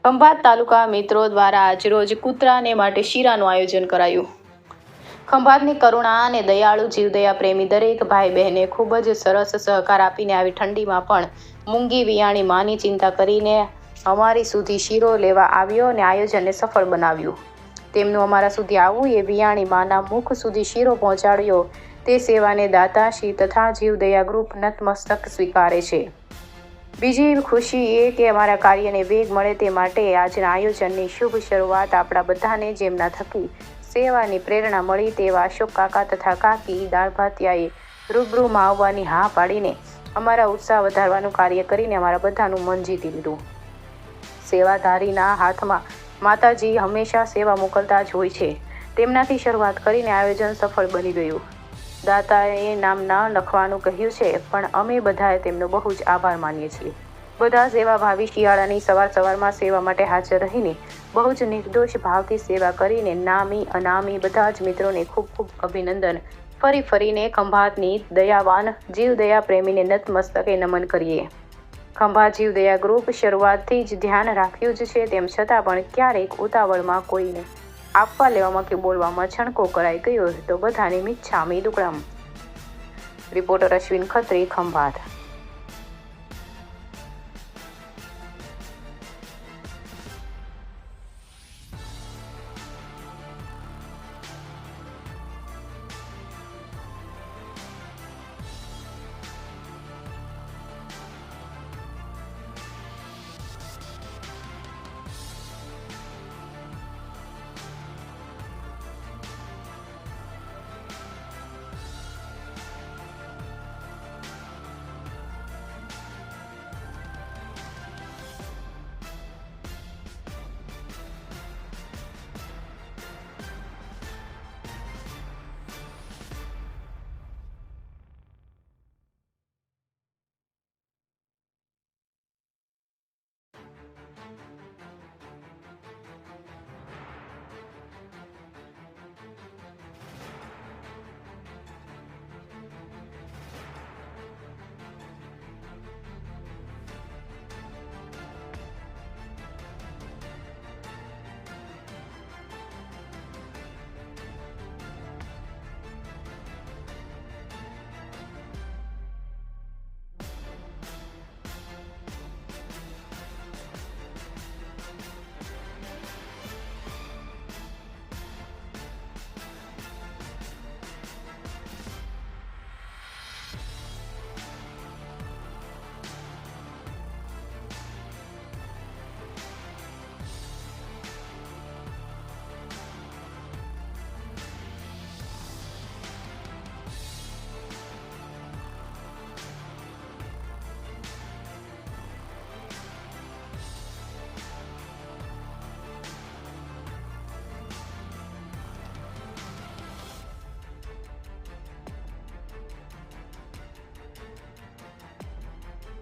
ખંભાત તાલુકા મિત્રો દ્વારા આજરોજ કૂતરાને માટે શીરાનું આયોજન કરાયું. ખંભાતની કરુણા અને દયાળુ જીવદયા પ્રેમી દરેક ભાઈ બહેને ખૂબ જ સરસ સહકાર આપીને આવી ઠંડીમાં પણ મૂંગી વિયાણી માની ચિંતા કરીને અમારી સુધી શીરો લેવા આવ્યો અને આયોજનને સફળ બનાવ્યું. તેમનું અમારા સુધી આવવું એ વિયાણી માના મુખ સુધી શીરો પહોંચાડ્યો તે સેવાને દાતાશ્રી તથા જીવદયા ગ્રુપ નતમસ્તક સ્વીકારે છે. બીજી ખુશી એ કે અમારા કાર્યને વેગ મળે તે માટે આજના આયોજનની શુભ શરૂઆત આપણા બધાને જેમના થકી સેવાની પ્રેરણા મળી તેવા અશોક કાકા તથા કાકી દાળભાતિયાએ રૂબરૂમાં આવવાની હા પાડીને અમારા ઉત્સાહ વધારવાનું કાર્ય કરીને અમારા બધાનું મન જીતી લીધું. સેવાધારીના હાથમાં માતાજી હંમેશા સેવા મોકલતા જ હોય છે. તેમનાથી શરૂઆત કરીને આયોજન સફળ બની ગયું. દાતાએ નામ ન લખવાનું કહ્યું છે, પણ અમે બધાએ તેમનો બહુ જ આભાર માનીએ છીએ. બધા સેવાભાવી શિયાળાની સવારમાં સેવા માટે હાજર રહીને બહુ જ નિર્દોષ ભાવથી સેવા કરીને નામી અનામી બધા જ મિત્રોને ખૂબ ખૂબ અભિનંદન. ફરીને ખંભાતની દયાવાન જીવદયા પ્રેમીને નતમસ્તકે નમન કરીએ. ખંભાત જીવદયા ગ્રુપ શરૂઆતથી જ ધ્યાન રાખ્યું જ છે, તેમ છતાં પણ ક્યારેક ઉતાવળમાં કોઈને આપવા લેવામાં કે બોલવામાં છણકો કરાઈ ગયો તો બધાને મિચ્છામી દુક્કડમ. રિપોર્ટર અશ્વિન ખત્રી, ખંભાત.